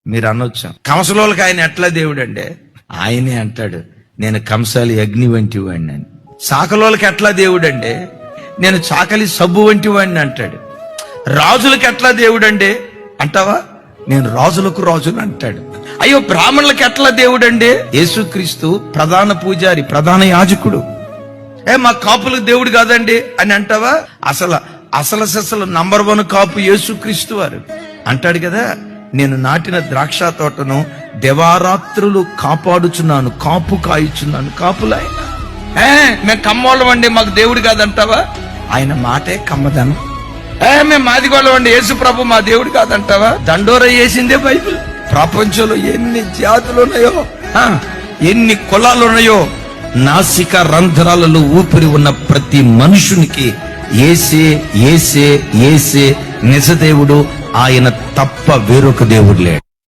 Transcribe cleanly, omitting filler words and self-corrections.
మీరు అనొచ్చు, కంసలోళ్ళకి ఆయన ఎట్లా దేవుడు అంటే, ఆయనే అంటాడు నేను కంసాలి అగ్ని వంటి వాడిని అని. చాకలోళ్ళకి ఎట్లా దేవుడు అంటే, నేను చాకలి సబ్బు వంటి వాడిని అంటాడు. రాజులకి ఎట్లా దేవుడు అంటే అంటావా, నేను రాజులకు రాజుని అంటాడు. అయ్యో బ్రాహ్మణులకి ఎట్లా దేవుడు అంటే, యేసుక్రీస్తు ప్రధాన పూజారి, ప్రధాన యాజకుడు. మా కాపులకు దేవుడు కాదండి అని అంటావా? అసలు నంబర్ 1 కాపు యేసుక్రీస్తు వారు అంటాడు కదా, నేను నాటిన ద్రాక్ష తోటను దివారాత్రులు కాపాడుచున్నాను, కాపు కాయుచున్నాను. కాపులాయన మేము కమ్మోళ్ళం అండి, మాకు దేవుడు కాదంటావా? ఆయన మాటే కమ్మదనం. మేము మాదిగోళ్ళం అండి, యేసు ప్రభు మా దేవుడు కాదంటావా? దండోర వేసిందే బైబిల్. ప్రపంచంలో ఎన్ని జాతులు ఉన్నాయో, ఎన్ని కులాలు ఉన్నాయో, నాసిక రంధ్రాలలో ఊపిరి ఉన్న ప్రతి మనుషునికి యేసే యేసే యేసే నిజదేవుడు. ఆయన తప్ప వేరొక దేవుడు లేడు.